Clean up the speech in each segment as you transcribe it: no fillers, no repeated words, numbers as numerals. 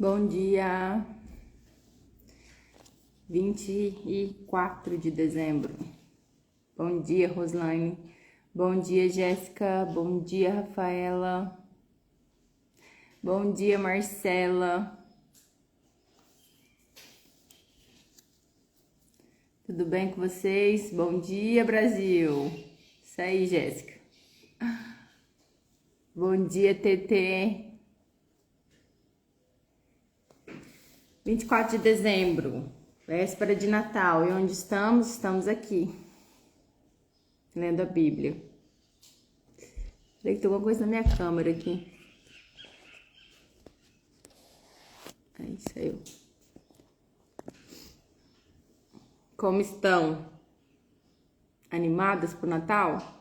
Bom dia, 24 de dezembro. Bom dia, Roslaine. Bom dia, Jéssica. Bom dia, Rafaela. Bom dia, Marcela. Tudo bem com vocês? Bom dia, Brasil. Isso aí, Jéssica. Bom dia, TT. 24 de dezembro, véspera de Natal. E onde estamos? Estamos aqui, lendo a Bíblia. Peraí que tem alguma coisa na minha câmera aqui. Aí saiu. Como estão? Animadas pro Natal?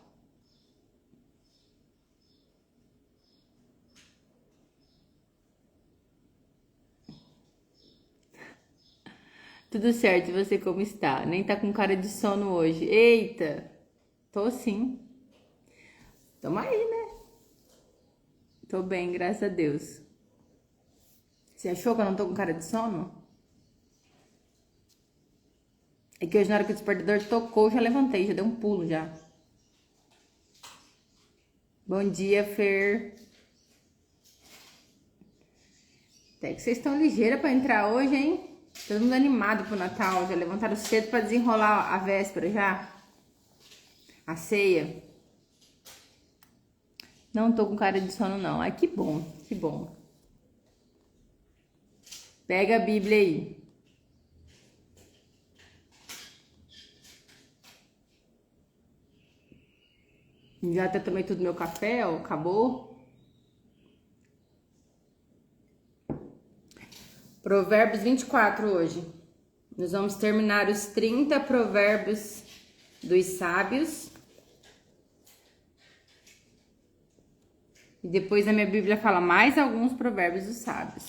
Tudo certo, e você como está? Nem tá com cara de sono hoje. Eita, tô sim. Tamo aí, né? Tô bem, graças a Deus. Você achou que eu não tô com cara de sono? É que hoje na hora que o despertador tocou, eu já levantei, já dei um pulo já. Bom dia, Fer. Até que vocês estão ligeiras pra entrar hoje, hein? Todo mundo animado pro Natal, já levantaram cedo pra desenrolar a véspera já. A ceia. Não tô com cara de sono não. Ai, que bom, que bom. Pega a Bíblia aí. Já até tomei tudo meu café, ó, acabou. Provérbios 24 hoje. Nós vamos terminar os 30 provérbios dos sábios. E depois a minha Bíblia fala mais alguns provérbios dos sábios.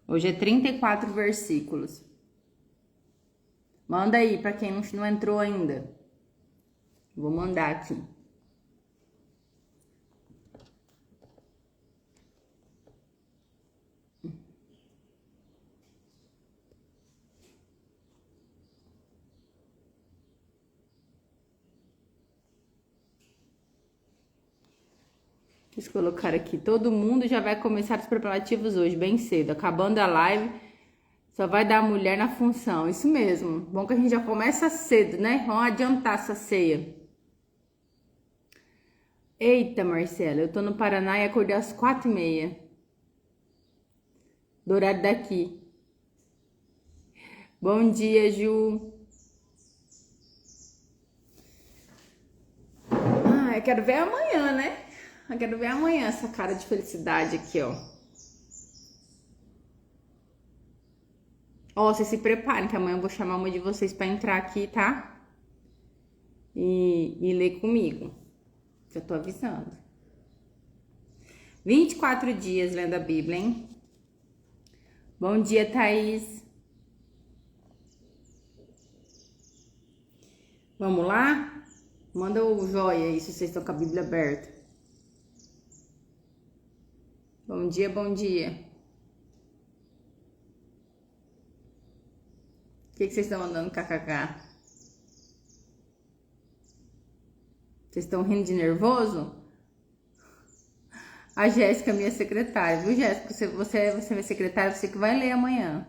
Hoje é 34 versículos. Manda aí para quem não entrou ainda. Vou mandar aqui. Deixa eu colocar aqui. Todo mundo já vai começar os preparativos hoje, bem cedo. Acabando a live, só vai dar a mulher na função. Isso mesmo. Bom que a gente já começa cedo, né? Vamos adiantar essa ceia. Eita, Marcela, eu tô no Paraná e acordei às 4h30. Do horário daqui. Bom dia, Ju. Ah, eu quero ver amanhã, né? Eu quero ver amanhã essa cara de felicidade aqui, ó. Ó, vocês se preparem que amanhã eu vou chamar uma de vocês pra entrar aqui, tá? E ler comigo. Já tô avisando. 24 dias lendo a Bíblia, hein? Bom dia, Thaís. Vamos lá? Manda o joia aí se vocês estão com a Bíblia aberta. Bom dia, bom dia. O que vocês estão mandando kkk? Vocês estão rindo de nervoso? A Jéssica, minha secretária, viu, Jéssica? Você é minha secretária, você que vai ler amanhã.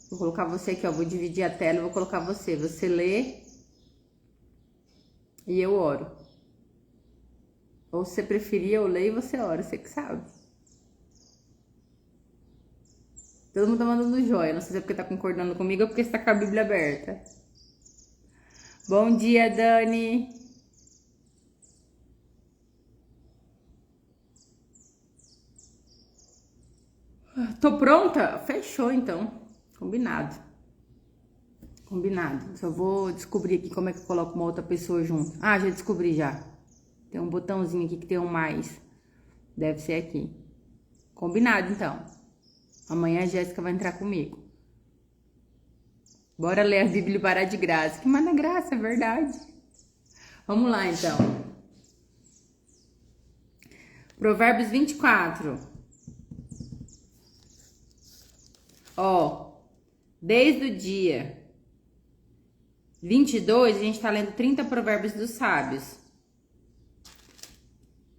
Vou colocar você aqui, ó. Vou dividir a tela e vou colocar você. Você lê e eu oro. Ou se você preferir, eu leio e você ora, você que sabe. Todo mundo tá mandando joia. Não sei se é porque tá concordando comigo ou porque você tá com a Bíblia aberta. Bom dia, Dani. Tô pronta? Fechou, então. Combinado. Combinado. Só vou descobrir aqui como é que eu coloco uma outra pessoa junto. Ah, já descobri já. Tem um botãozinho aqui que tem um mais. Deve ser aqui. Combinado, então. Amanhã a Jéssica vai entrar comigo. Bora ler a Bíblia e parar de graça. Que manda graça, é verdade. Vamos lá, então. Provérbios 24. Ó, desde o dia 22, a gente tá lendo 30 provérbios dos sábios.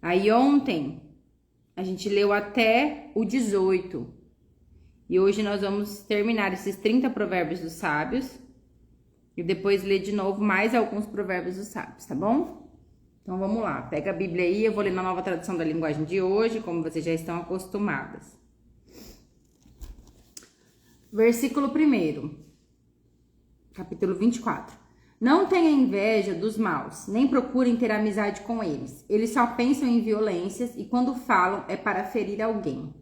Aí ontem a gente leu até o 18. E hoje nós vamos terminar esses 30 provérbios dos sábios. E depois ler de novo mais alguns provérbios dos sábios, tá bom? Então vamos lá, pega a Bíblia aí, eu vou ler na Nova Tradução da Linguagem de hoje, como vocês já estão acostumadas. Versículo 1, capítulo 24. Não tenha inveja dos maus, nem procurem ter amizade com eles. Eles só pensam em violências e quando falam é para ferir alguém.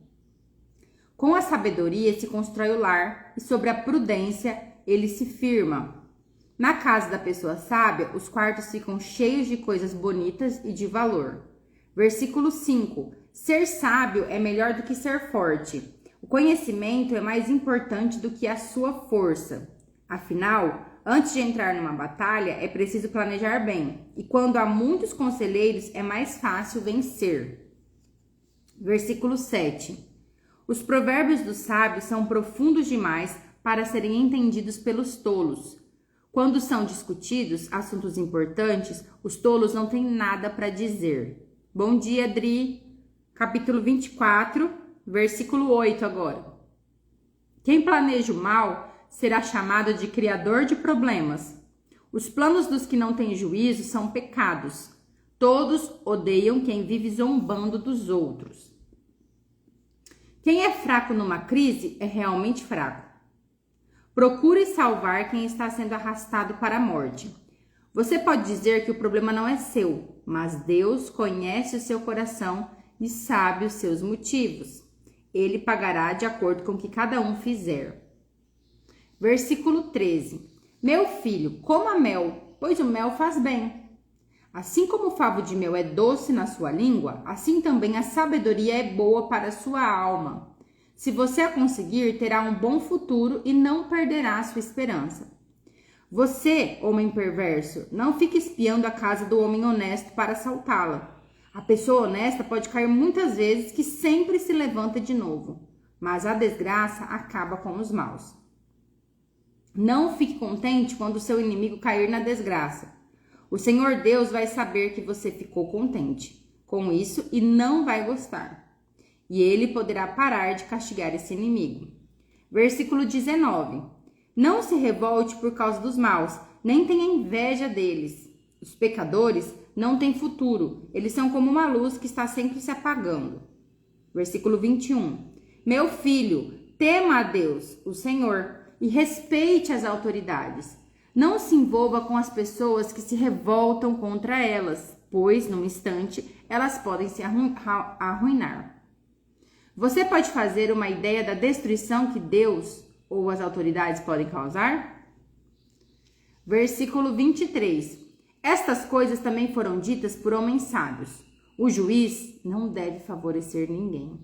Com a sabedoria se constrói o lar e sobre a prudência ele se firma. Na casa da pessoa sábia, os quartos ficam cheios de coisas bonitas e de valor. Versículo 5. Ser sábio é melhor do que ser forte. O conhecimento é mais importante do que a sua força. Afinal, antes de entrar numa batalha, é preciso planejar bem. E quando há muitos conselheiros, é mais fácil vencer. Versículo 7. Os provérbios dos sábios são profundos demais para serem entendidos pelos tolos. Quando são discutidos assuntos importantes, os tolos não têm nada para dizer. Bom dia, Adri. Capítulo 24, versículo 8 agora. Quem planeja o mal será chamado de criador de problemas. Os planos dos que não têm juízo são pecados. Todos odeiam quem vive zombando dos outros. Quem é fraco numa crise é realmente fraco. Procure salvar quem está sendo arrastado para a morte. Você pode dizer que o problema não é seu, mas Deus conhece o seu coração e sabe os seus motivos. Ele pagará de acordo com o que cada um fizer. Versículo 13. Meu filho, coma mel, pois o mel faz bem. Assim como o favo de mel é doce na sua língua, assim também a sabedoria é boa para a sua alma. Se você a conseguir, terá um bom futuro e não perderá sua esperança. Você, homem perverso, não fique espiando a casa do homem honesto para assaltá-la. A pessoa honesta pode cair muitas vezes que sempre se levanta de novo, mas a desgraça acaba com os maus. Não fique contente quando seu inimigo cair na desgraça. O Senhor Deus vai saber que você ficou contente com isso e não vai gostar. E ele poderá parar de castigar esse inimigo. Versículo 19. Não se revolte por causa dos maus, nem tenha inveja deles. Os pecadores não têm futuro, eles são como uma luz que está sempre se apagando. Versículo 21. Meu filho, tema a Deus, o Senhor, e respeite as autoridades. Não se envolva com as pessoas que se revoltam contra elas, pois, num instante, elas podem se arruinar. Você pode fazer uma ideia da destruição que Deus ou as autoridades podem causar? Versículo 23. Estas coisas também foram ditas por homens sábios. O juiz não deve favorecer ninguém.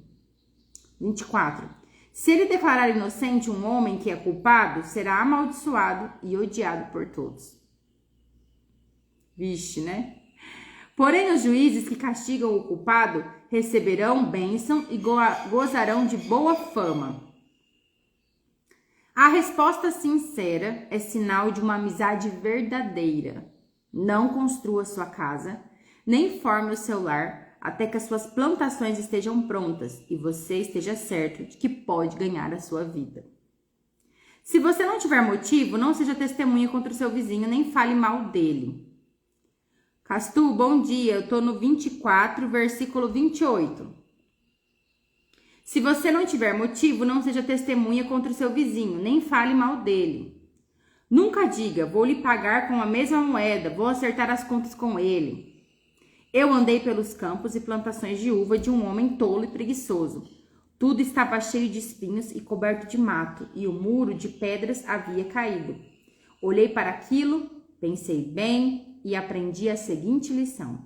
24. Se ele declarar inocente um homem que é culpado, será amaldiçoado e odiado por todos. Vixe, né? Porém, os juízes que castigam o culpado receberão bênção e gozarão de boa fama. A resposta sincera é sinal de uma amizade verdadeira. Não construa sua casa, nem forme o seu lar, até que as suas plantações estejam prontas e você esteja certo de que pode ganhar a sua vida. Se você não tiver motivo, não seja testemunha contra o seu vizinho, nem fale mal dele. Castu, bom dia, eu tô no 24, versículo 28. Se você não tiver motivo, não seja testemunha contra o seu vizinho, nem fale mal dele. Nunca diga, vou lhe pagar com a mesma moeda, vou acertar as contas com ele. Eu andei pelos campos e plantações de uva de um homem tolo e preguiçoso. Tudo estava cheio de espinhos e coberto de mato, e o muro de pedras havia caído. Olhei para aquilo, pensei bem e aprendi a seguinte lição.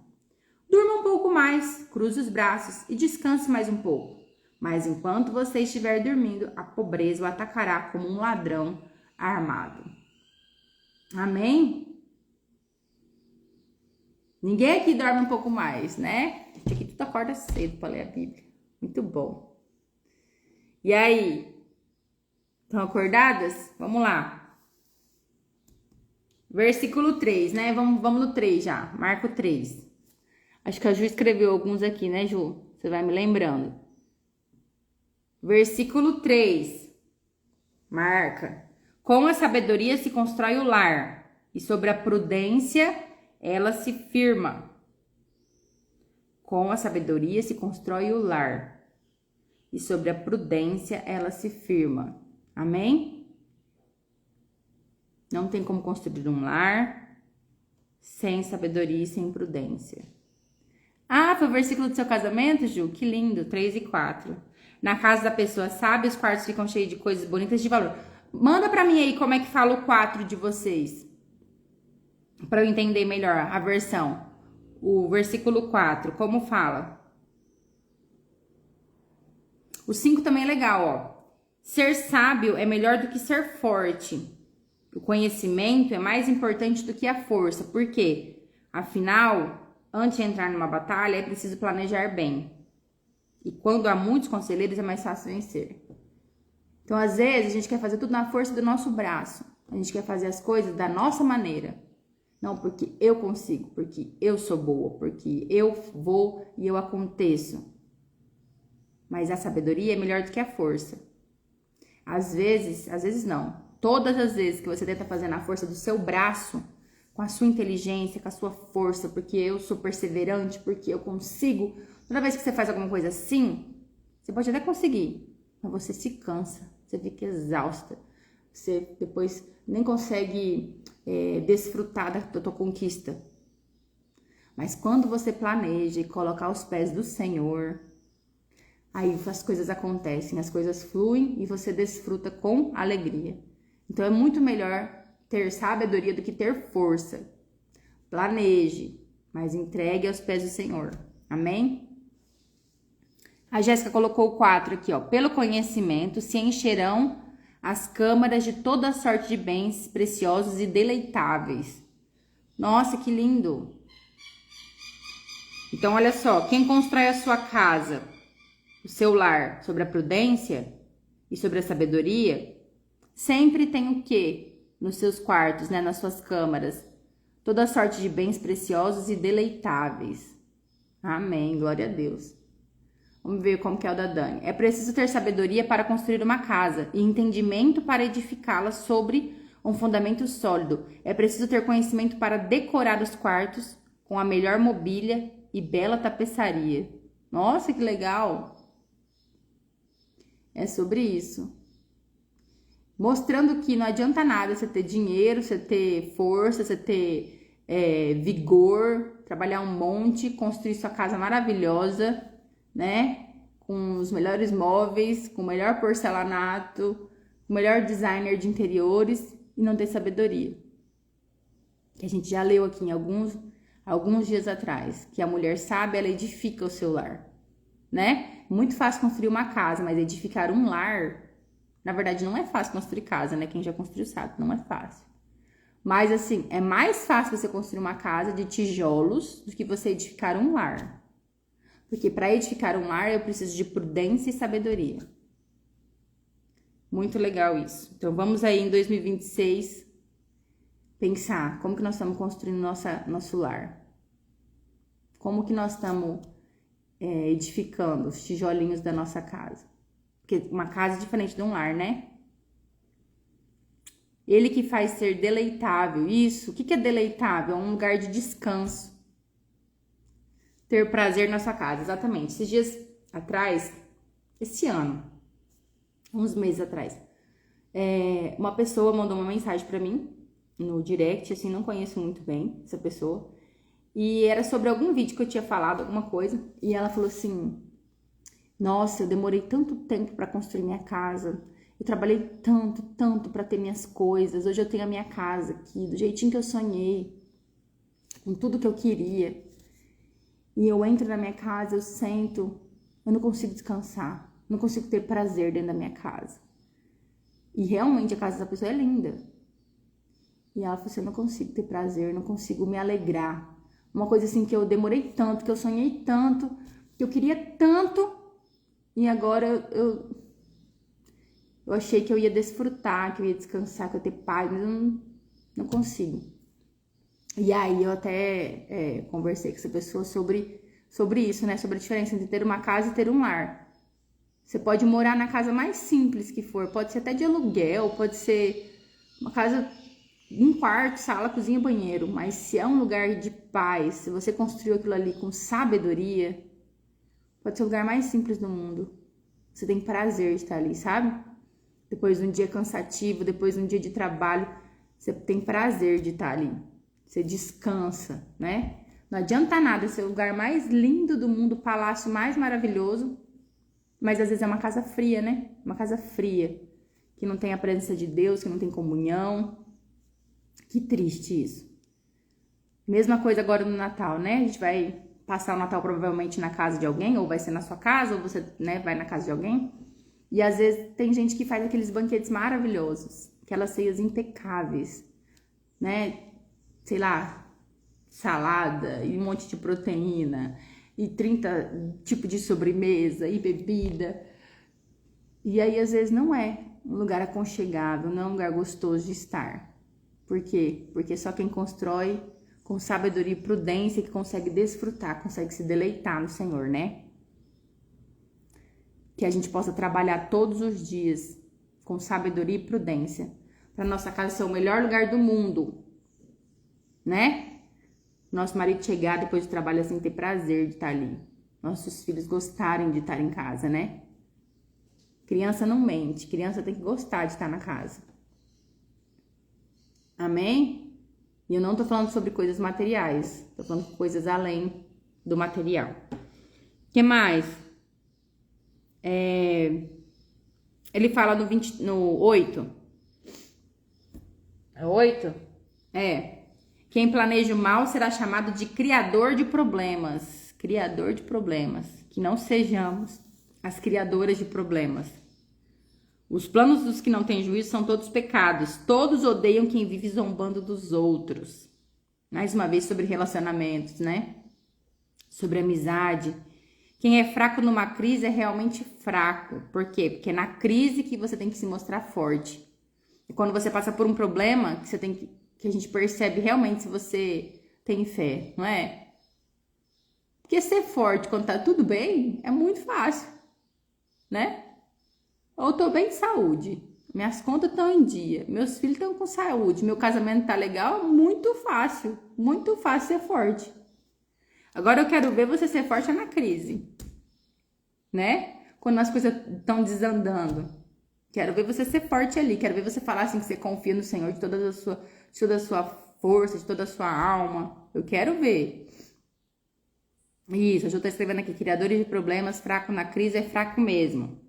Durma um pouco mais, cruze os braços e descanse mais um pouco. Mas enquanto você estiver dormindo, a pobreza o atacará como um ladrão armado. Amém? Ninguém aqui dorme um pouco mais, né? A gente aqui tudo acorda cedo para ler a Bíblia. Muito bom. E aí? Estão acordadas? Vamos lá. Versículo 3, né? Vamos no 3 já. Marco 3. Acho que a Ju escreveu alguns aqui, né, Ju? Você vai me lembrando. Versículo 3. Marca. Com a sabedoria se constrói o lar, e sobre a prudência ela se firma. Com a sabedoria se constrói o lar, e sobre a prudência ela se firma. Amém? Não tem como construir um lar sem sabedoria e sem prudência. Ah, foi o versículo do seu casamento, Ju? Que lindo, 3 e 4. Na casa da pessoa sábia, os quartos ficam cheios de coisas bonitas de valor. Manda pra mim aí como é que fala o 4 de vocês. Pra eu entender melhor a versão. O versículo 4, como fala? O 5 também é legal, ó. Ser sábio é melhor do que ser forte. O conhecimento é mais importante do que a força. Por quê? Afinal, antes de entrar numa batalha, é preciso planejar bem. E quando há muitos conselheiros, é mais fácil vencer. Então, às vezes, a gente quer fazer tudo na força do nosso braço. A gente quer fazer as coisas da nossa maneira. Não porque eu consigo, porque eu sou boa, porque eu vou e eu aconteço. Mas a sabedoria é melhor do que a força. Às vezes não. Todas as vezes que você tenta fazer na força do seu braço, com a sua inteligência, com a sua força, porque eu sou perseverante, porque eu consigo. Toda vez que você faz alguma coisa assim, você pode até conseguir, mas você se cansa, você fica exausta. Você depois nem consegue desfrutar da tua conquista. Mas quando você planeja e colocar os pés do Senhor, aí as coisas acontecem, as coisas fluem e você desfruta com alegria. Então é muito melhor ter sabedoria do que ter força. Planeje, mas entregue aos pés do Senhor. Amém? A Jéssica colocou o 4 aqui, ó. Pelo conhecimento se encherão as câmaras de toda sorte de bens preciosos e deleitáveis. Nossa, que lindo! Então, olha só, quem constrói a sua casa, o seu lar, sobre a prudência e sobre a sabedoria, sempre tem o quê? Nos seus quartos, né? Nas suas câmaras. Toda sorte de bens preciosos e deleitáveis. Amém, glória a Deus. Vamos ver como que é o da Dani. É preciso ter sabedoria para construir uma casa e entendimento para edificá-la sobre um fundamento sólido. É preciso ter conhecimento para decorar os quartos com a melhor mobília e bela tapeçaria. Nossa, que legal! É sobre isso. Mostrando que não adianta nada você ter dinheiro, você ter força, você ter vigor, trabalhar um monte, construir sua casa maravilhosa, né? Com os melhores móveis, com o melhor porcelanato, o melhor designer de interiores e não ter sabedoria. Que a gente já leu aqui em alguns dias atrás, que a mulher sábia, ela edifica o seu lar, né? Muito fácil construir uma casa, mas edificar um lar, na verdade não é fácil construir casa, né? Quem já construiu sabe, não é fácil. Mas assim, é mais fácil você construir uma casa de tijolos do que você edificar um lar. Porque para edificar um lar eu preciso de prudência e sabedoria. Muito legal isso. Então vamos aí em 2026 pensar como que nós estamos construindo nosso lar. Como que nós estamos edificando os tijolinhos da nossa casa. Porque uma casa é diferente de um lar, né? Ele que faz ser deleitável. Isso, o que é deleitável? É um lugar de descanso. Ter prazer na sua casa, exatamente. Esses dias atrás, esse ano, uns meses atrás, uma pessoa mandou uma mensagem pra mim no direct, assim, não conheço muito bem essa pessoa, e era sobre algum vídeo que eu tinha falado, alguma coisa, e ela falou assim: nossa, eu demorei tanto tempo pra construir minha casa, eu trabalhei tanto pra ter minhas coisas, hoje eu tenho a minha casa aqui, do jeitinho que eu sonhei, com tudo que eu queria. E eu entro na minha casa, eu sento, eu não consigo descansar, não consigo ter prazer dentro da minha casa. E realmente a casa dessa pessoa é linda. E ela falou assim: eu não consigo ter prazer, não consigo me alegrar, Uma coisa assim que eu demorei tanto, que eu sonhei tanto, que eu queria tanto, e agora eu achei que eu ia desfrutar, que eu ia descansar, que eu ia ter paz, mas eu não consigo. E aí eu até conversei com essa pessoa sobre isso, né? Sobre a diferença entre ter uma casa e ter um lar. Você pode morar na casa mais simples que for, pode ser até de aluguel, pode ser uma casa, um quarto, sala, cozinha, banheiro, mas se é um lugar de paz, se você construiu aquilo ali com sabedoria, pode ser o lugar mais simples do mundo. Você tem prazer de estar ali, sabe? Depois de um dia cansativo, depois de um dia de trabalho, você tem prazer de estar ali. Você descansa, né? Não adianta nada ser o lugar mais lindo do mundo, o palácio mais maravilhoso, mas às vezes é uma casa fria, né? Uma casa fria, que não tem a presença de Deus, que não tem comunhão. Que triste isso. Mesma coisa agora no Natal, né? A gente vai passar o Natal provavelmente na casa de alguém, ou vai ser na sua casa, ou você, né, vai na casa de alguém. E às vezes tem gente que faz aqueles banquetes maravilhosos, aquelas ceias impecáveis, né? Sei lá, salada e um monte de proteína e 30 tipos de sobremesa e bebida. E aí às vezes não é um lugar aconchegável, não é um lugar gostoso de estar. Por quê? Porque só quem constrói com sabedoria e prudência que consegue desfrutar, consegue se deleitar no Senhor, né? Que a gente possa trabalhar todos os dias com sabedoria e prudência para nossa casa ser o melhor lugar do mundo, né? Nosso marido chegar depois do trabalho assim, ter prazer de estar ali. Nossos filhos gostarem de estar em casa, né? Criança não mente, criança tem que gostar de estar na casa. Amém? E eu não tô falando sobre coisas materiais, tô falando de coisas além do material. O que mais? Ele fala no 8. É 8? Quem planeja o mal será chamado de criador de problemas. Criador de problemas. Que não sejamos as criadoras de problemas. Os planos dos que não têm juízo são todos pecados. Todos odeiam quem vive zombando dos outros. Mais uma vez sobre relacionamentos, né? Sobre amizade. Quem é fraco numa crise é realmente fraco. Por quê? Porque é na crise que você tem que se mostrar forte. E quando você passa por um problema, que a gente percebe realmente se você tem fé, não é? Porque ser forte quando tá tudo bem é muito fácil, né? Eu tô bem de saúde, minhas contas estão em dia, meus filhos estão com saúde, meu casamento tá legal, muito fácil ser forte. Agora eu quero ver você ser forte na crise, né? Quando as coisas estão desandando. Quero ver você ser forte ali, quero ver você falar assim que você confia no Senhor de toda a sua força, de toda a sua alma. Eu quero ver. Isso, a Ju tá escrevendo aqui, criadores de problemas, fraco na crise é fraco mesmo.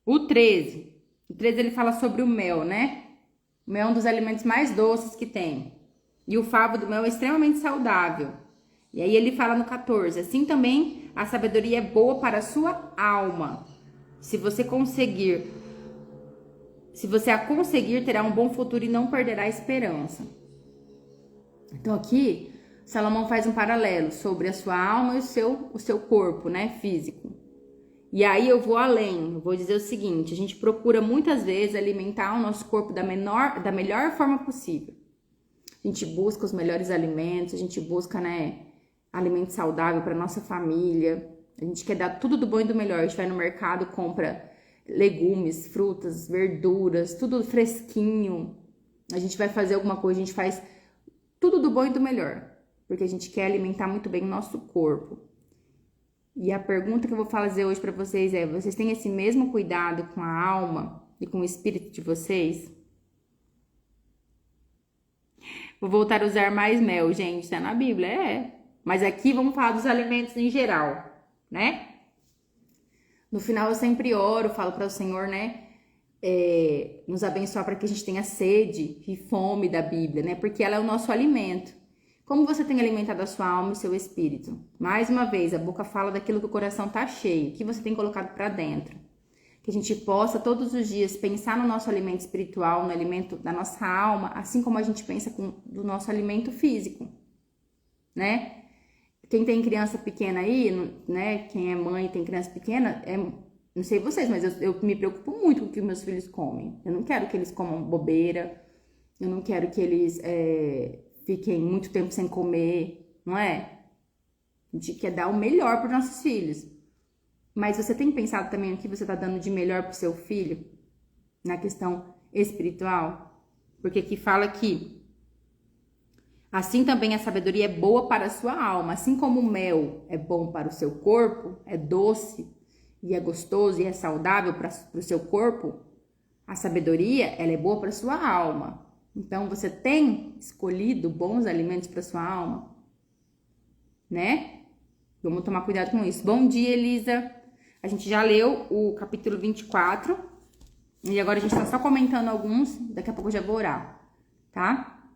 O 13 ele fala sobre o mel, né? O mel é um dos alimentos mais doces que tem. E o favo do mel é extremamente saudável. E aí ele fala no 14, assim também a sabedoria é boa para a sua alma. Se você a conseguir, terá um bom futuro e não perderá a esperança. Então aqui, Salomão faz um paralelo sobre a sua alma e o seu corpo, né, físico. E aí eu vou além, eu vou dizer o seguinte, a gente procura muitas vezes alimentar o nosso corpo da melhor forma possível. A gente busca os melhores alimentos, a gente busca, né, alimento saudável para nossa família. A gente quer dar tudo do bom e do melhor. A gente vai no mercado, compra legumes, frutas, verduras, tudo fresquinho. A gente vai fazer alguma coisa, a gente faz tudo do bom e do melhor, porque a gente quer alimentar muito bem o nosso corpo. E a pergunta que eu vou fazer hoje para vocês é: vocês têm esse mesmo cuidado com a alma e com o espírito de vocês? Vou voltar a usar mais mel, gente, tá na Bíblia, Mas aqui vamos falar dos alimentos em geral, né? No final eu sempre oro, falo para o Senhor, né? Nos abençoar para que a gente tenha sede e fome da Bíblia, né? Porque ela é o nosso alimento. Como você tem alimentado a sua alma e o seu espírito? Mais uma vez, a boca fala daquilo que o coração tá cheio, que você tem colocado para dentro. Que a gente possa todos os dias pensar no nosso alimento espiritual, no alimento da nossa alma, assim como a gente pensa do nosso alimento físico, né? Quem tem criança pequena aí, né? Quem é mãe e tem criança pequena, não sei vocês, mas eu me preocupo muito com o que meus filhos comem. Eu não quero que eles comam bobeira, eu não quero que eles fiquem muito tempo sem comer, não é? A gente quer dar o melhor para os nossos filhos. Mas você tem pensado também o que você está dando de melhor para o seu filho na questão espiritual? Porque aqui fala que assim também a sabedoria é boa para a sua alma, assim como o mel é bom para o seu corpo, é doce e é gostoso e é saudável para o seu corpo, a sabedoria ela é boa para a sua alma. Então você tem escolhido bons alimentos para a sua alma, né? Vamos tomar cuidado com isso. Bom dia, Elisa. A gente já leu o capítulo 24 e agora a gente tá só comentando alguns. Daqui a pouco eu já vou orar, tá?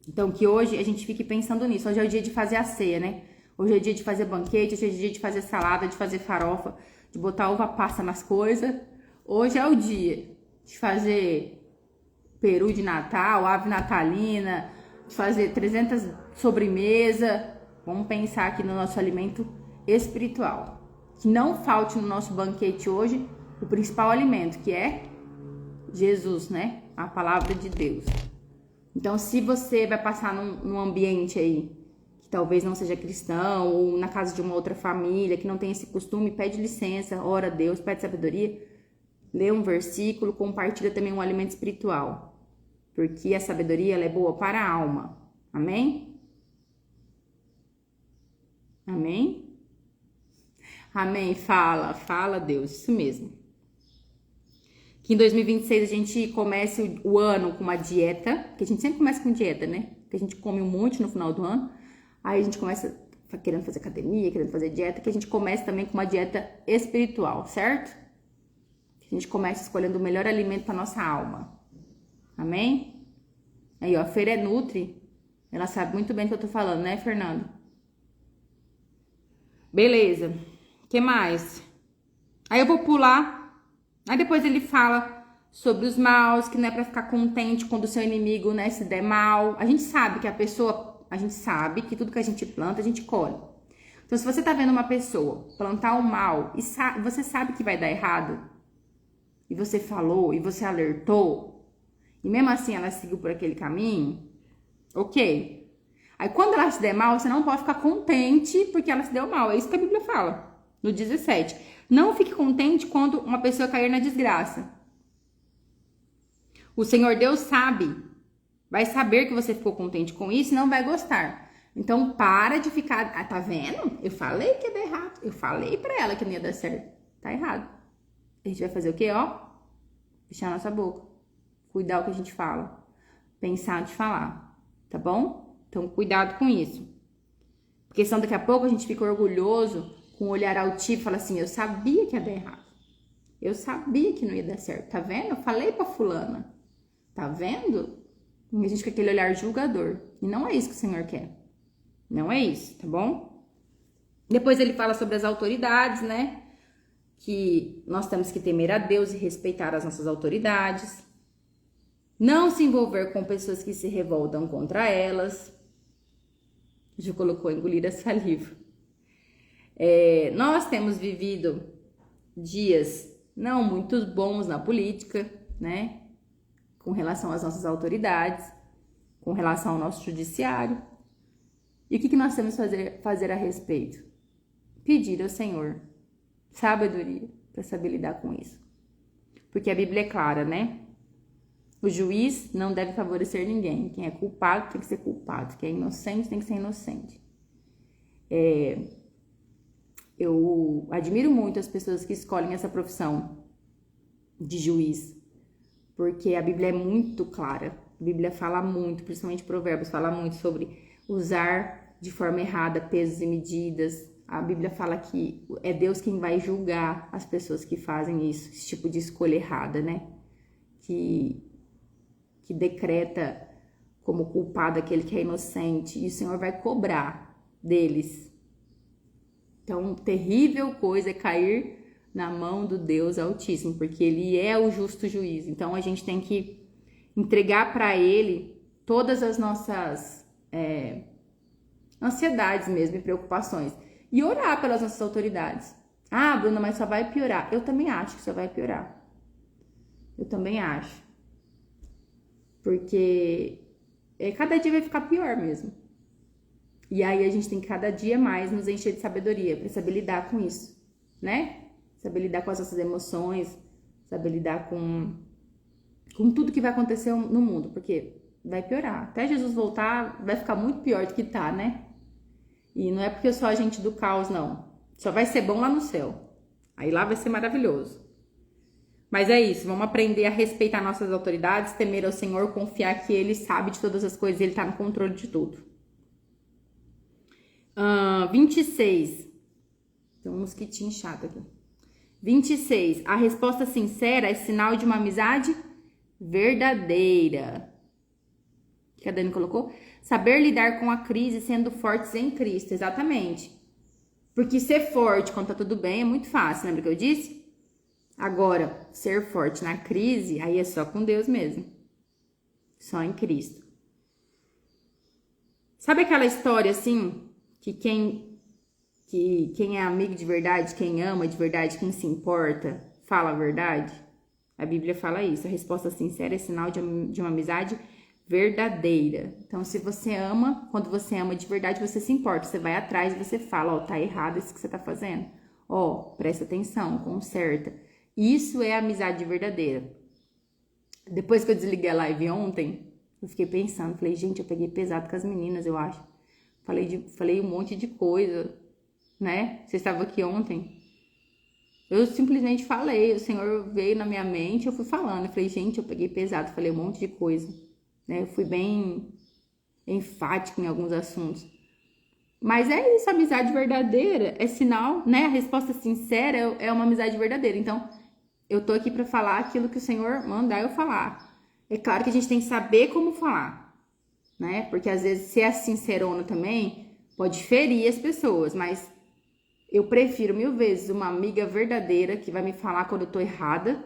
Então, que hoje a gente fique pensando nisso. Hoje é o dia de fazer a ceia, né? Hoje é o dia de fazer banquete, hoje é o dia de fazer salada, de fazer farofa, de botar uva passa nas coisas. Hoje é o dia de fazer peru de Natal, ave natalina, de fazer 300 sobremesas. Vamos pensar aqui no nosso alimento espiritual. Que não falte no nosso banquete hoje o principal alimento, que é Jesus, né? A palavra de Deus. Então, se você vai passar num ambiente aí que talvez não seja cristão, ou na casa de uma outra família que não tem esse costume, pede licença, ora a Deus, pede sabedoria, lê um versículo, compartilha também um alimento espiritual. Porque a sabedoria ela é boa para a alma. Amém? Amém? Amém? Fala Deus, isso mesmo. Que em 2026 a gente comece o ano com uma dieta, que a gente sempre começa com dieta, né? Que a gente come um monte no final do ano, aí a gente começa querendo fazer academia, querendo fazer dieta, que a gente comece também com uma dieta espiritual, certo? Que a gente comece escolhendo o melhor alimento para nossa alma. Amém? Aí, ó, a Fer é Nutri, ela sabe muito bem o que eu tô falando, né, Fernando? Beleza. O que mais? Aí eu vou pular. Aí depois ele fala sobre os maus, que não é pra ficar contente quando o seu inimigo, né, se der mal. A gente sabe que a gente sabe que tudo que a gente planta, a gente colhe. Então, se você tá vendo uma pessoa plantar o mal e você sabe que vai dar errado, e você falou, e você alertou, e mesmo assim ela seguiu por aquele caminho, ok. Aí quando ela se der mal, você não pode ficar contente porque ela se deu mal. É isso que a Bíblia fala. No 17. Não fique contente quando uma pessoa cair na desgraça. O Senhor Deus sabe. Vai saber que você ficou contente com isso e não vai gostar. Então para de ficar... Ah, tá vendo? Eu falei que ia dar errado. Eu falei pra ela que não ia dar certo. Tá errado. A gente vai fazer o quê, ó? Fechar nossa boca. Cuidar o que a gente fala. Pensar antes de falar. Tá bom? Então cuidado com isso. Porque senão daqui a pouco a gente fica orgulhoso... com um olhar altivo, fala assim, eu sabia que ia dar errado. Eu sabia que não ia dar certo. Tá vendo? Eu falei pra fulana. Tá vendo? E a gente com aquele olhar julgador. E não é isso que o Senhor quer. Não é isso, tá bom? Depois ele fala sobre as autoridades, né? Que nós temos que temer a Deus e respeitar as nossas autoridades. Não se envolver com pessoas que se revoltam contra elas. Já colocou engolir a saliva. Nós temos vivido dias não muito bons na política, né? Com relação às nossas autoridades, com relação ao nosso judiciário. E o que nós temos que fazer a respeito? Pedir ao Senhor sabedoria para saber lidar com isso. Porque a Bíblia é clara, né? O juiz não deve favorecer ninguém. Quem é culpado tem que ser culpado. Quem é inocente tem que ser inocente. Eu admiro muito as pessoas que escolhem essa profissão de juiz, porque a Bíblia é muito clara. A Bíblia fala muito, principalmente Provérbios, fala muito sobre usar de forma errada pesos e medidas. A Bíblia fala que é Deus quem vai julgar as pessoas que fazem isso, esse tipo de escolha errada, né? Que decreta como culpado aquele que é inocente, e o Senhor vai cobrar deles. Então, terrível coisa é cair na mão do Deus Altíssimo, porque Ele é o justo juiz. Então a gente tem que entregar para Ele todas as nossas ansiedades mesmo e preocupações. E orar pelas nossas autoridades. Ah, Bruna, mas só vai piorar. Eu também acho que só vai piorar. Eu também acho. Porque cada dia vai ficar pior mesmo. E aí a gente tem que cada dia mais nos encher de sabedoria para saber lidar com isso, né? Saber lidar com as nossas emoções, saber lidar com tudo que vai acontecer no mundo, porque vai piorar. Até Jesus voltar, vai ficar muito pior do que tá, né? E não é porque eu sou agente do caos, não. Só vai ser bom lá no céu. Aí lá vai ser maravilhoso. Mas é isso, vamos aprender a respeitar nossas autoridades, temer ao Senhor, confiar que Ele sabe de todas as coisas, Ele tá no controle de tudo. 26. Tem um mosquitinho chato aqui. 26. A resposta sincera é sinal de uma amizade verdadeira. O que a Dani colocou? Saber lidar com a crise sendo fortes em Cristo. Exatamente. Porque ser forte quando tá tudo bem é muito fácil, lembra que eu disse? Agora, ser forte na crise, aí é só com Deus mesmo. Só em Cristo. Sabe aquela história assim, que quem é amigo de verdade, quem ama de verdade, quem se importa, fala a verdade? A Bíblia fala isso. A resposta sincera é sinal de uma amizade verdadeira. Então, se você ama, quando você ama de verdade, você se importa. Você vai atrás e você fala, ó, tá errado isso que você tá fazendo. Ó, presta atenção, conserta. Isso é amizade verdadeira. Depois que eu desliguei a live ontem, eu fiquei pensando, falei, gente, eu peguei pesado com as meninas, eu acho. Falei um monte de coisa, né? Você estava aqui ontem. Eu simplesmente falei, o Senhor veio na minha mente, eu fui falando. Eu falei, gente, eu peguei pesado, falei um monte de coisa. Né? Eu fui bem enfática em alguns assuntos. Mas é isso, a amizade verdadeira é sinal, né? A resposta sincera é uma amizade verdadeira. Então, eu tô aqui para falar aquilo que o Senhor mandar eu falar. É claro que a gente tem que saber como falar, né? Porque às vezes ser sincerona também pode ferir as pessoas, mas eu prefiro 1000 vezes uma amiga verdadeira que vai me falar quando eu tô errada,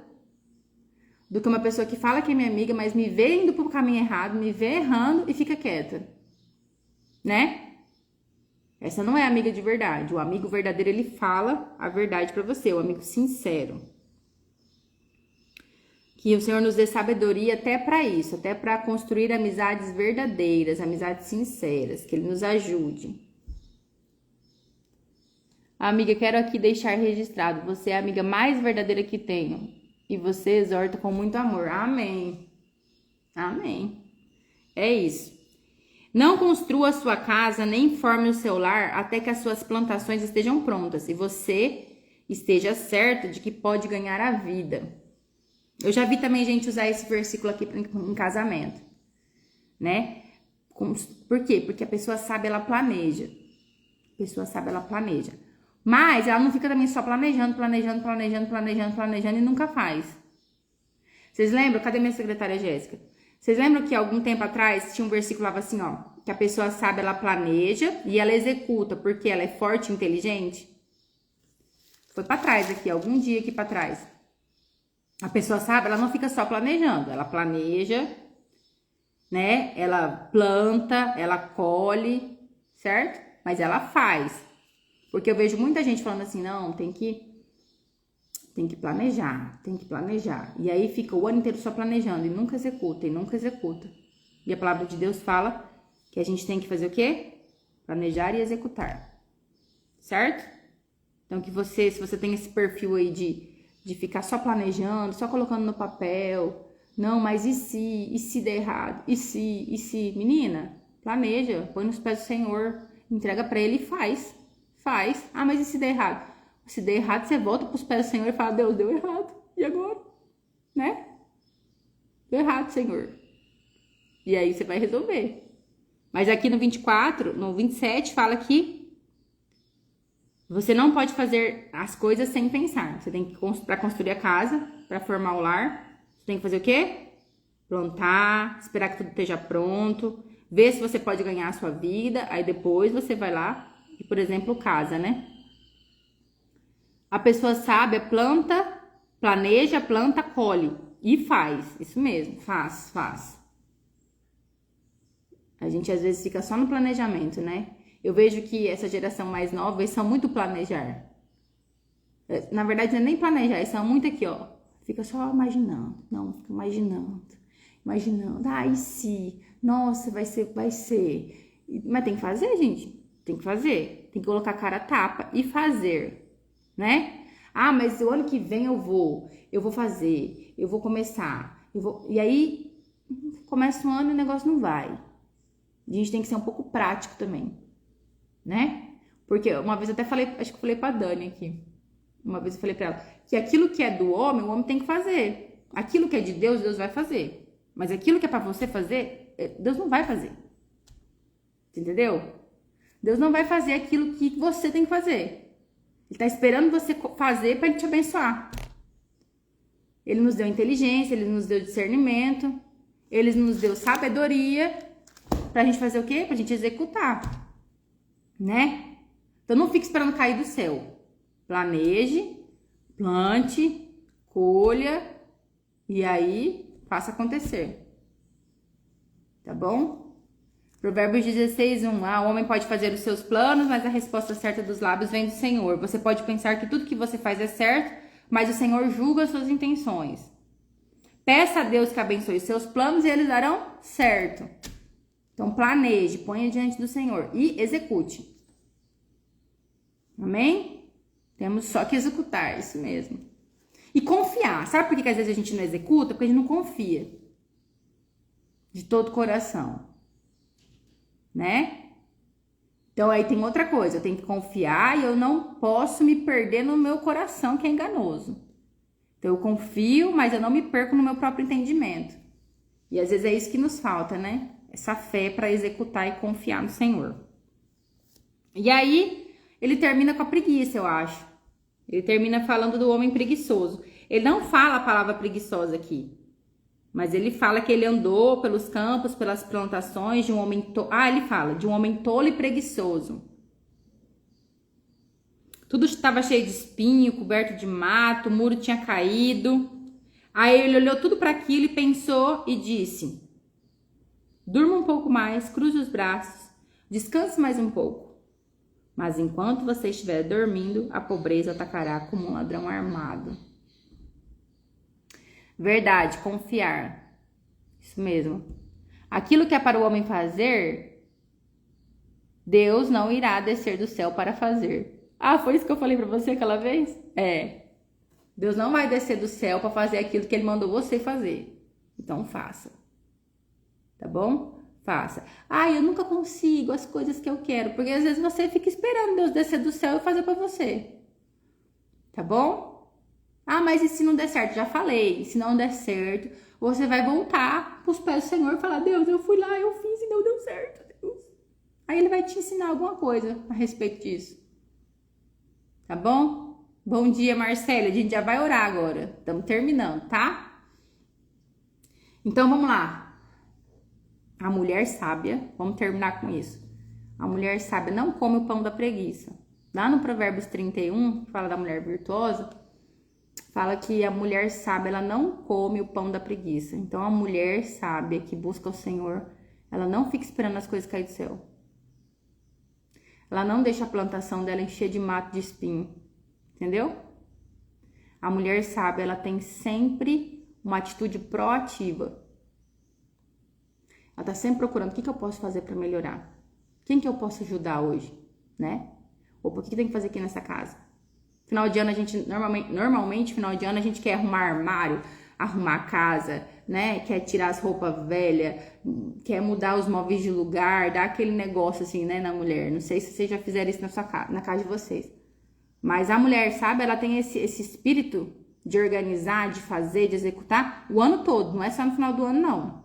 do que uma pessoa que fala que é minha amiga, mas me vê indo pro caminho errado, me vê errando e fica quieta, né? Essa não é amiga de verdade. O amigo verdadeiro, ele fala a verdade pra você, o amigo sincero. Que o Senhor nos dê sabedoria até pra isso, até pra construir amizades verdadeiras, amizades sinceras, que Ele nos ajude. Amiga, quero aqui deixar registrado, você é a amiga mais verdadeira que tenho. E você exorta com muito amor. Amém. Amém. É isso. Não construa a sua casa, nem forme o seu lar, até que as suas plantações estejam prontas. E você esteja certo de que pode ganhar a vida. Eu já vi também gente usar esse versículo aqui em casamento. Né? Por quê? Porque a pessoa sabe, ela planeja. A pessoa sabe, ela planeja. Mas ela não fica também só planejando e nunca faz. Vocês lembram? Cadê minha secretária Jéssica? Vocês lembram que algum tempo atrás tinha um versículo lá assim, ó, que a pessoa sabe, ela planeja e ela executa, porque ela é forte e inteligente? Foi pra trás aqui, algum dia aqui pra trás. A pessoa sabe, ela não fica só planejando, ela planeja, né? Ela planta, ela colhe, certo? Mas ela faz. Porque eu vejo muita gente falando assim, não, tem que planejar, tem que planejar. E aí fica o ano inteiro só planejando e nunca executa, E a palavra de Deus fala que a gente tem que fazer o quê? Planejar e executar. Certo? Então que você, se você tem esse perfil aí de ficar só planejando, só colocando no papel, não, mas e se der errado? E se? Menina, planeja, põe nos pés do Senhor, entrega pra Ele e faz. Ah, mas e se der errado? Se der errado, você volta pros pés do Senhor e fala, Deus, deu errado. E agora? Né? Deu errado, Senhor. E aí você vai resolver. Mas aqui no 24, no 27, fala que você não pode fazer as coisas sem pensar. Você tem que, para construir a casa, para formar o lar, você tem que fazer o quê? Plantar, esperar que tudo esteja pronto, ver se você pode ganhar a sua vida, aí depois você vai lá e, por exemplo, casa, né? A pessoa sábia planta, planeja, planta, colhe e faz. Isso mesmo, faz. A gente às vezes fica só no planejamento, né? Eu vejo que essa geração mais nova, eles são muito planejar. Na verdade, não é nem planejar, eles são muito aqui, ó. Fica só imaginando. Não, fica imaginando. Ai, se. Nossa, vai ser. Mas tem que fazer, gente. Tem que fazer. Tem que colocar a cara a tapa e fazer, né? Ah, mas o ano que vem eu vou fazer, eu vou começar. E aí, começa um ano e o negócio não vai. A gente tem que ser um pouco prático também, né? Porque uma vez eu até falei, acho que eu falei pra Dani aqui. Uma vez eu falei pra ela que aquilo que é do homem, o homem tem que fazer. Aquilo que é de Deus, Deus vai fazer. Mas aquilo que é pra você fazer, Deus não vai fazer. Entendeu? Deus não vai fazer aquilo que você tem que fazer. Ele tá esperando você fazer pra ele te abençoar. Ele nos deu inteligência, ele nos deu discernimento, ele nos deu sabedoria pra gente fazer o quê? Pra gente executar. Né? Então não fique esperando cair do céu. Planeje, plante, colha e aí faça acontecer. Tá bom? Provérbios 16:1. O homem pode fazer os seus planos, mas a resposta certa dos lábios vem do Senhor. Você pode pensar que tudo que você faz é certo, mas o Senhor julga as suas intenções. Peça a Deus que abençoe os seus planos e eles darão certo. Então planeje, ponha diante do Senhor e execute. Amém? Temos só que executar, isso mesmo. E confiar. Sabe por que às vezes a gente não executa? Porque a gente não confia. De todo o coração. Né? Então aí tem outra coisa. Eu tenho que confiar e eu não posso me perder no meu coração, que é enganoso. Então eu confio, mas eu não me perco no meu próprio entendimento. E às vezes é isso que nos falta, né? Essa fé para executar e confiar no Senhor. E aí ele termina com a preguiça, eu acho. Ele termina falando do homem preguiçoso. Ele não fala a palavra preguiçosa aqui. Mas ele fala que ele andou pelos campos, pelas plantações de um homem tolo. Ele fala de um homem tolo e preguiçoso. Tudo estava cheio de espinho, coberto de mato, o muro tinha caído. Aí ele olhou tudo para aquilo e pensou e disse: durma um pouco mais, cruze os braços, descanse mais um pouco. Mas enquanto você estiver dormindo, a pobreza atacará como um ladrão armado. Verdade, confiar. Isso mesmo. Aquilo que é para o homem fazer, Deus não irá descer do céu para fazer. Foi isso que eu falei para você aquela vez? Deus não vai descer do céu para fazer aquilo que ele mandou você fazer. Então faça. Tá bom? Faça. Eu nunca consigo as coisas que eu quero. Porque às vezes você fica esperando Deus descer do céu e fazer pra você. Tá bom? Mas e se não der certo? Já falei. Se não der certo, você vai voltar pros pés do Senhor e falar: Deus, eu fui lá, eu fiz e não deu certo, Deus. Aí ele vai te ensinar alguma coisa a respeito disso. Tá bom? Bom dia, Marcela. A gente já vai orar agora. Estamos terminando, tá? Então vamos lá. A mulher sábia, vamos terminar com isso. A mulher sábia não come o pão da preguiça. Lá no Provérbios 31, que fala da mulher virtuosa, fala que a mulher sábia, ela não come o pão da preguiça. Então, a mulher sábia que busca o Senhor, ela não fica esperando as coisas cair do céu. Ela não deixa a plantação dela encher de mato, de espinho. Entendeu? A mulher sábia, ela tem sempre uma atitude proativa. Ela tá sempre procurando o que eu posso fazer para melhorar. Quem que eu posso ajudar hoje, né? Ou o que tem que fazer aqui nessa casa? Final de ano a gente, normalmente final de ano a gente quer arrumar armário, arrumar a casa, né? Quer tirar as roupas velhas, quer mudar os móveis de lugar, dar aquele negócio assim, né, na mulher. Não sei se vocês já fizeram isso na casa de vocês. Mas a mulher, sabe, ela tem esse espírito de organizar, de fazer, de executar o ano todo. Não é só no final do ano, não.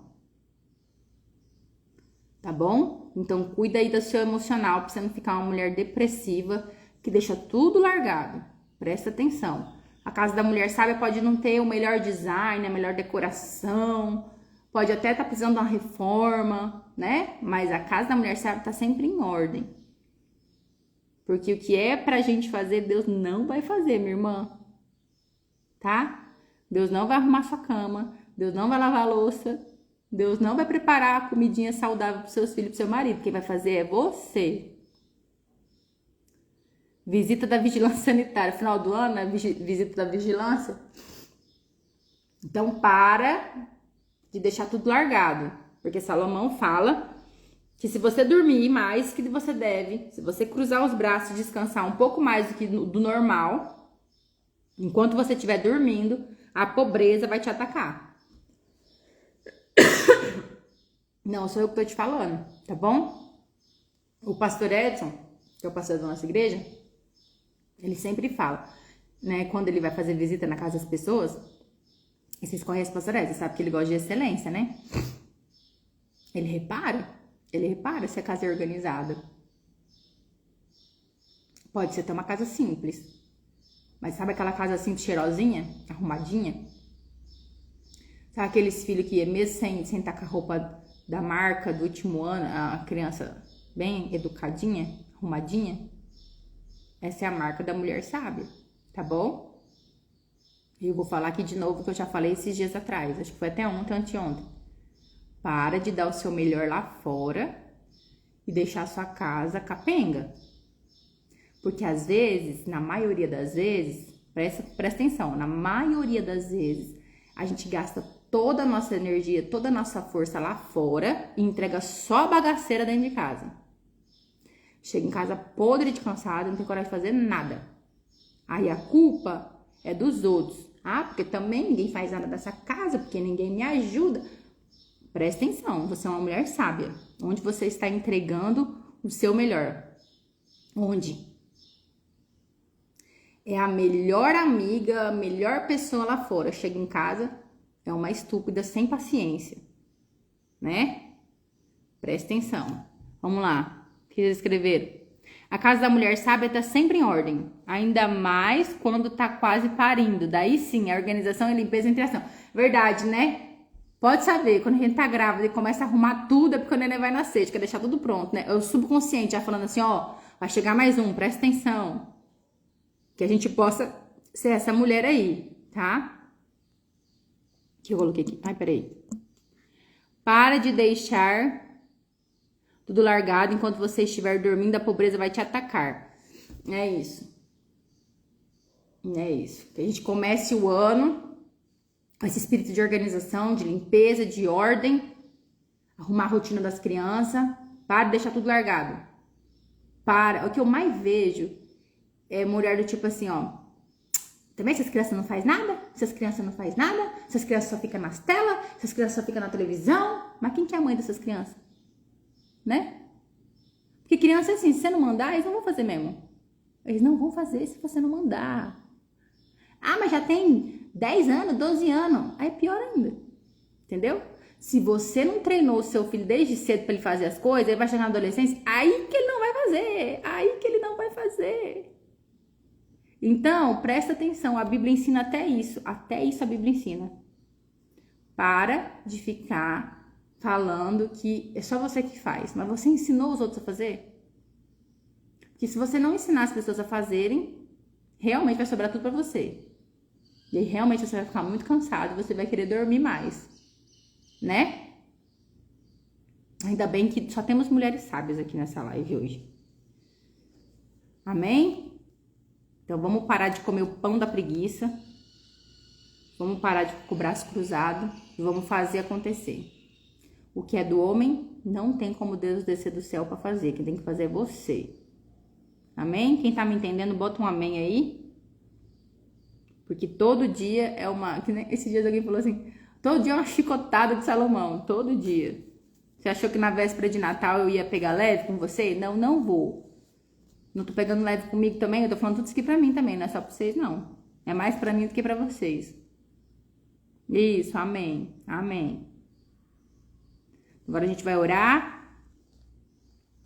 Tá bom? Então, cuida aí do seu emocional pra você não ficar uma mulher depressiva que deixa tudo largado. Presta atenção. A casa da mulher sábia pode não ter o melhor design, a melhor decoração, pode até estar precisando de uma reforma, né? Mas a casa da mulher sábia tá sempre em ordem. Porque o que é pra gente fazer, Deus não vai fazer, minha irmã. Tá? Deus não vai arrumar sua cama, Deus não vai lavar a louça, Deus não vai preparar a comidinha saudável pros seus filhos, pro seu marido. Quem vai fazer é você. Visita da vigilância sanitária. Final do ano, né? Visita da vigilância. Então, para de deixar tudo largado. Porque Salomão fala que se você dormir mais que você deve, se você cruzar os braços e descansar um pouco mais do que do normal, enquanto você estiver dormindo, a pobreza vai te atacar. Não sou eu que tô te falando, tá bom? O pastor Edson, que é o pastor da nossa igreja, ele sempre fala, né, quando ele vai fazer visita na casa das pessoas, e vocês conhecem o pastor Edson, sabe que ele gosta de excelência, né? Ele repara se a casa é organizada. Pode ser até uma casa simples, mas sabe aquela casa simples, cheirosinha, arrumadinha? Sabe aqueles filhos que mesmo sem estar com a roupa da marca do último ano, a criança bem educadinha, arrumadinha? Essa é a marca da mulher sábia, tá bom? Eu vou falar aqui de novo que eu já falei esses dias atrás, acho que foi até ontem, anteontem. Para de dar o seu melhor lá fora e deixar a sua casa capenga. Porque às vezes, na maioria das vezes, presta atenção, na maioria das vezes, a gente gasta toda a nossa energia, toda a nossa força lá fora e entrega só a bagaceira dentro de casa. Chega em casa podre de cansado, não tem coragem de fazer nada. Aí a culpa é dos outros. Ah, porque também ninguém faz nada dessa casa, porque ninguém me ajuda. Presta atenção, você é uma mulher sábia. Onde você está entregando o seu melhor? Onde? É a melhor amiga, a melhor pessoa lá fora. Chega em casa, é uma estúpida sem paciência, né? Presta atenção. Vamos lá. O que eles escreveram? A casa da mulher sábia está sempre em ordem, ainda mais quando está quase parindo. Daí sim, a organização e limpeza entre ação. Verdade, né? Pode saber, quando a gente tá grávida e começa a arrumar tudo, é porque o neném vai nascer, quer deixar tudo pronto, né? É o subconsciente já falando assim, ó, vai chegar mais um, presta atenção. Que a gente possa ser essa mulher aí, tá? Que eu coloquei aqui. Ai, peraí. Para de deixar tudo largado enquanto você estiver dormindo, a pobreza vai te atacar. É isso. É isso. Que a gente comece o ano com esse espírito de organização, de limpeza, de ordem, arrumar a rotina das crianças, para de deixar tudo largado. O que eu mais vejo é mulher do tipo assim, ó, também essas crianças não faz nada? Essas crianças não faz nada? Essas crianças só ficam nas telas? Essas crianças só ficam na televisão? Mas quem que é a mãe dessas crianças? Né? Porque criança é assim, se você não mandar, eles não vão fazer mesmo. Eles não vão fazer se você não mandar. Ah, mas já tem 10 anos, 12 anos. Aí é pior ainda. Entendeu? Se você não treinou o seu filho desde cedo para ele fazer as coisas, ele vai chegar na adolescência, aí que ele não vai fazer. Aí que ele não vai fazer. Então, presta atenção. A Bíblia ensina até isso. Até isso a Bíblia ensina. Para de ficar falando que é só você que faz. Mas você ensinou os outros a fazer? Porque se você não ensinar as pessoas a fazerem, realmente vai sobrar tudo para você. E aí realmente você vai ficar muito cansado, você vai querer dormir mais, né? Ainda bem que só temos mulheres sábias aqui nessa live hoje. Amém? Então vamos parar de comer o pão da preguiça. Vamos parar de ficar com o braço cruzado e vamos fazer acontecer. O que é do homem, não tem como Deus descer do céu para fazer. Quem tem que fazer é você. Amém? Quem tá me entendendo, bota um amém aí. Porque todo dia é uma... Esses dias alguém falou assim, todo dia é uma chicotada de Salomão. Todo dia. Você achou que na véspera de Natal eu ia pegar leve com você? Não, não vou. Não tô pegando leve comigo também. Eu tô falando tudo isso aqui pra mim também. Não é só pra vocês, não. É mais pra mim do que pra vocês. Isso, amém. Amém. Agora a gente vai orar.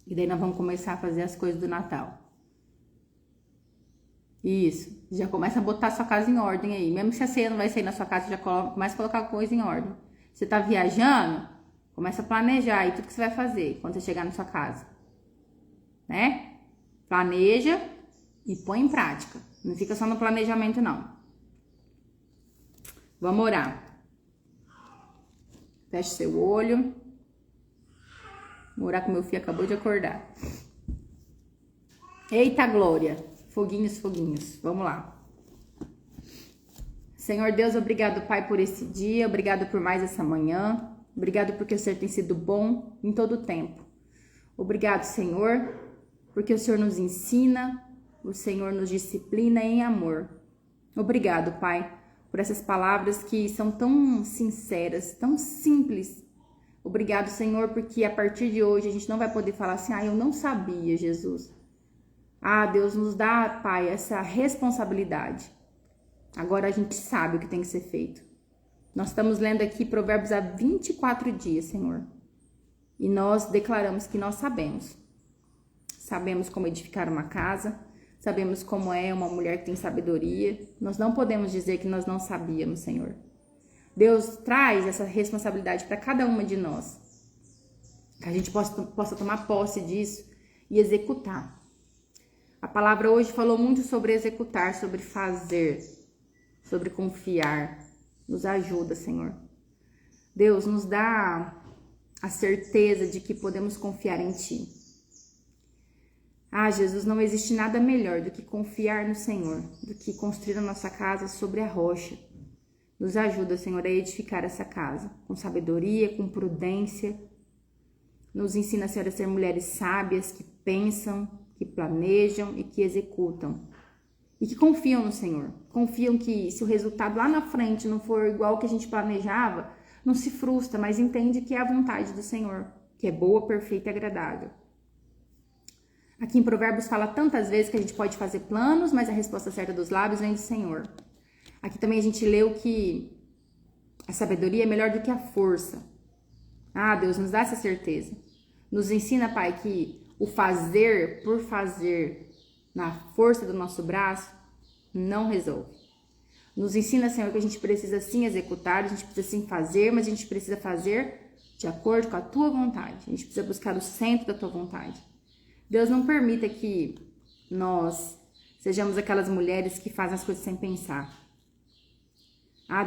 E daí nós vamos começar a fazer as coisas do Natal. Isso. Já começa a botar a sua casa em ordem aí. Mesmo se a ceia não vai sair na sua casa, já começa a colocar a coisa em ordem. Você tá viajando, começa a planejar aí tudo que você vai fazer quando você chegar na sua casa. Né? Planeja e põe em prática. Não fica só no planejamento, não. Vamos orar. Feche seu olho. Vou orar que meu filho acabou de acordar. Eita glória! Foguinhos, foguinhos. Vamos lá. Senhor Deus, obrigado, Pai, por esse dia. Obrigado por mais essa manhã. Obrigado porque o Senhor tem sido bom em todo o tempo. Obrigado, Senhor, porque o Senhor nos ensina, o Senhor nos disciplina em amor. Obrigado, Pai, por essas palavras que são tão sinceras, tão simples. Obrigado, Senhor, porque a partir de hoje a gente não vai poder falar assim, eu não sabia, Jesus. Deus nos dá, Pai, essa responsabilidade. Agora a gente sabe o que tem que ser feito. Nós estamos lendo aqui Provérbios há 24 dias, Senhor. E nós declaramos que nós sabemos. Sabemos como edificar uma casa. Sabemos como é uma mulher que tem sabedoria. Nós não podemos dizer que nós não sabíamos, Senhor. Deus traz essa responsabilidade para cada uma de nós. Que a gente possa tomar posse disso e executar. A palavra hoje falou muito sobre executar, sobre fazer, sobre confiar. Nos ajuda, Senhor. Deus, nos dá a certeza de que podemos confiar em Ti. Jesus, não existe nada melhor do que confiar no Senhor, do que construir a nossa casa sobre a rocha. Nos ajuda, Senhor, a edificar essa casa com sabedoria, com prudência. Nos ensina, Senhor, a ser mulheres sábias que pensam, que planejam e que executam. E que confiam no Senhor. Confiam que se o resultado lá na frente não for igual ao que a gente planejava, não se frustra, mas entende que é a vontade do Senhor, que é boa, perfeita e agradável. Aqui em Provérbios fala tantas vezes que a gente pode fazer planos, mas a resposta certa dos lábios vem do Senhor. Aqui também a gente leu que a sabedoria é melhor do que a força. Deus nos dá essa certeza. Nos ensina, Pai, que o fazer por fazer na força do nosso braço, não resolve. Nos ensina, Senhor, que a gente precisa sim executar, a gente precisa sim fazer, mas a gente precisa fazer de acordo com a Tua vontade. A gente precisa buscar o centro da Tua vontade. Deus, não permita que nós sejamos aquelas mulheres que fazem as coisas sem pensar.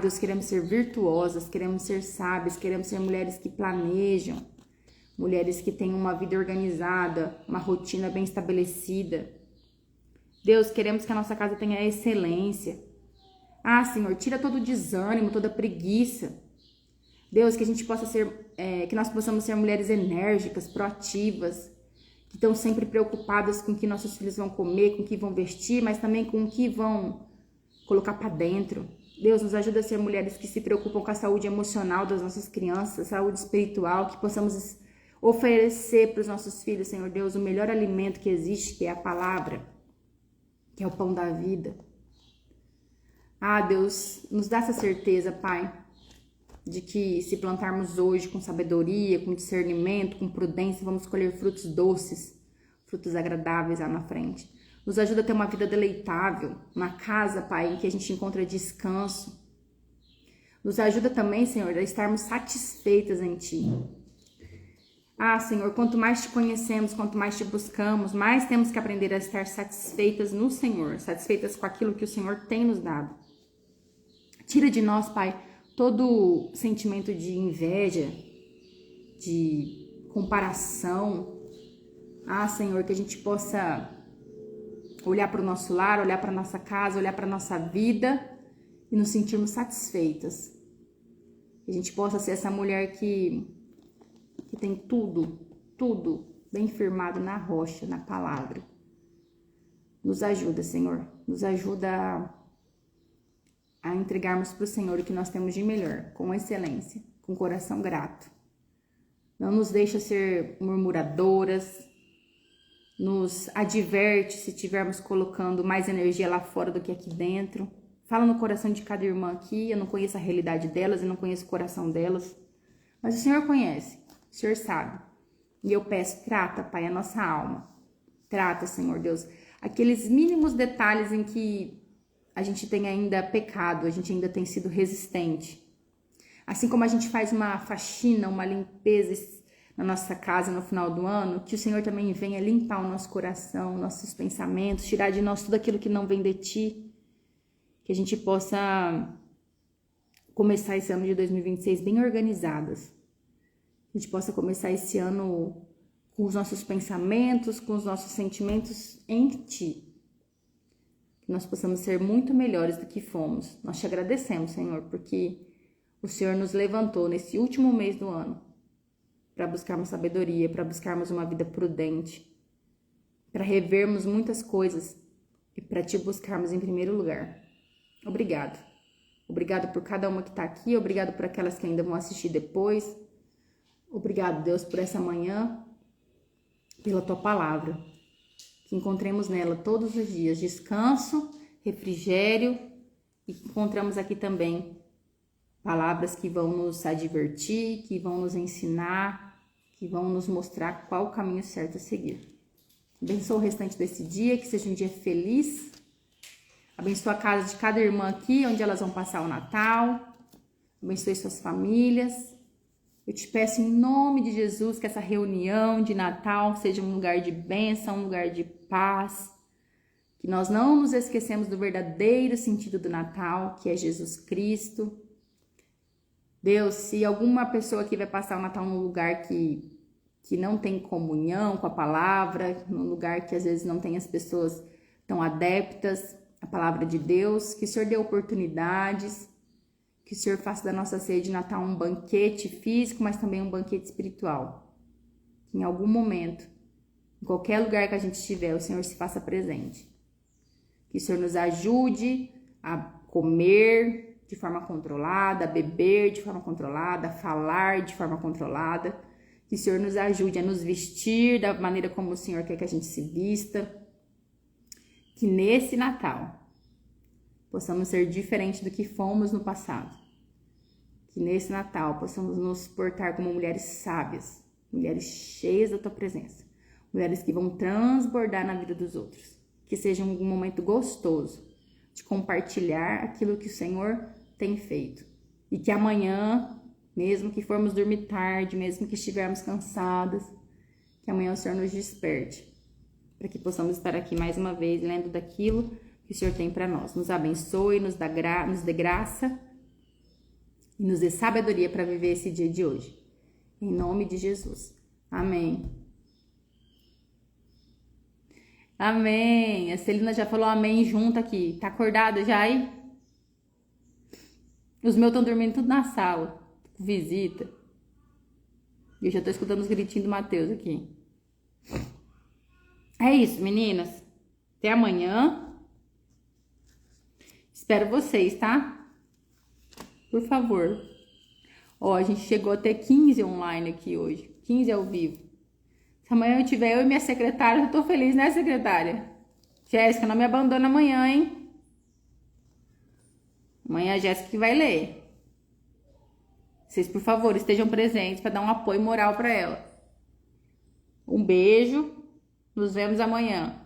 Deus, queremos ser virtuosas, queremos ser sábias, queremos ser mulheres que planejam, mulheres que têm uma vida organizada, uma rotina bem estabelecida. Deus, queremos que a nossa casa tenha excelência. Senhor, tira todo o desânimo, toda a preguiça. Deus, que a gente possa ser, que nós possamos ser mulheres enérgicas, proativas, que estão sempre preocupadas com o que nossos filhos vão comer, com o que vão vestir, mas também com o que vão colocar para dentro. Deus, nos ajuda a ser mulheres que se preocupam com a saúde emocional das nossas crianças, saúde espiritual, que possamos oferecer para os nossos filhos, Senhor Deus, o melhor alimento que existe, que é a palavra, que é o pão da vida. Deus, nos dá essa certeza, Pai, de que se plantarmos hoje com sabedoria, com discernimento, com prudência, vamos colher frutos doces, frutos agradáveis lá na frente. Nos ajuda a ter uma vida deleitável, uma casa, Pai, em que a gente encontra descanso. Nos ajuda também, Senhor, a estarmos satisfeitas em Ti. Senhor, quanto mais Te conhecemos, quanto mais Te buscamos, mais temos que aprender a estar satisfeitas no Senhor, satisfeitas com aquilo que o Senhor tem nos dado. Tira de nós, Pai, todo sentimento de inveja, de comparação. Senhor, que a gente possa olhar para o nosso lar, olhar para a nossa casa, olhar para a nossa vida e nos sentirmos satisfeitas. Que a gente possa ser essa mulher que tem tudo bem firmado na rocha, na palavra. Nos ajuda, Senhor. Nos ajuda a entregarmos para o Senhor o que nós temos de melhor, com excelência, com coração grato. Não nos deixa ser murmuradoras. Nos adverte se estivermos colocando mais energia lá fora do que aqui dentro. Fala no coração de cada irmã aqui. Eu não conheço a realidade delas, eu não conheço o coração delas. Mas o Senhor conhece, o Senhor sabe. E eu peço, trata, Pai, a nossa alma. Trata, Senhor Deus, aqueles mínimos detalhes em que a gente tem ainda pecado, a gente ainda tem sido resistente. Assim como a gente faz uma faxina, uma limpeza na nossa casa no final do ano, que o Senhor também venha limpar o nosso coração, nossos pensamentos, tirar de nós tudo aquilo que não vem de Ti, que a gente possa começar esse ano de 2026 bem organizadas, que a gente possa começar esse ano com os nossos pensamentos, com os nossos sentimentos em Ti, que nós possamos ser muito melhores do que fomos. Nós Te agradecemos, Senhor, porque o Senhor nos levantou nesse último mês do ano para buscarmos sabedoria, para buscarmos uma vida prudente, para revermos muitas coisas e para Te buscarmos em primeiro lugar. Obrigado. Obrigado por cada uma que está aqui, obrigado por aquelas que ainda vão assistir depois. Obrigado, Deus, por essa manhã, pela Tua palavra, que encontremos nela todos os dias descanso, refrigério, e encontramos aqui também palavras que vão nos advertir, que vão nos ensinar, que vão nos mostrar qual o caminho certo a seguir. Abençoa o restante desse dia, que seja um dia feliz. Abençoa a casa de cada irmã aqui, onde elas vão passar o Natal. Abençoe suas famílias. Eu te peço em nome de Jesus que essa reunião de Natal seja um lugar de bênção, um lugar de paz. Que nós não nos esquecemos do verdadeiro sentido do Natal, que é Jesus Cristo. Deus, se alguma pessoa aqui vai passar o Natal num lugar que não tem comunhão com a palavra, num lugar que às vezes não tem as pessoas tão adeptas à palavra de Deus, que o Senhor dê oportunidades, que o Senhor faça da nossa ceia de Natal um banquete físico, mas também um banquete espiritual. Que em algum momento, em qualquer lugar que a gente estiver, o Senhor se faça presente. Que o Senhor nos ajude a comer de forma controlada, a beber de forma controlada, a falar de forma controlada. Que o Senhor nos ajude a nos vestir da maneira como o Senhor quer que a gente se vista. Que nesse Natal possamos ser diferentes do que fomos no passado. Que nesse Natal possamos nos portar como mulheres sábias, mulheres cheias da Tua presença, mulheres que vão transbordar na vida dos outros. Que seja um momento gostoso de compartilhar aquilo que o Senhor tem feito. E que amanhã, mesmo que formos dormir tarde, mesmo que estivermos cansadas, que amanhã o Senhor nos desperte, para que possamos estar aqui mais uma vez, lendo daquilo que o Senhor tem para nós. Nos abençoe, nos dê graça e nos dê sabedoria para viver esse dia de hoje. Em nome de Jesus. Amém. Amém. A Celina já falou amém junto aqui. Tá acordada já aí? Os meus estão dormindo tudo na sala. Com visita. E eu já tô escutando os gritinhos do Matheus aqui. É isso, meninas. Até amanhã. Espero vocês, tá? Por favor. Ó, a gente chegou até 15 online aqui hoje. 15 ao vivo. Se amanhã eu tiver eu e minha secretária, eu tô feliz, né, secretária? Jéssica, não me abandona amanhã, hein? Amanhã a Jéssica que vai ler. Vocês, por favor, estejam presentes para dar um apoio moral para ela. Um beijo. Nos vemos amanhã.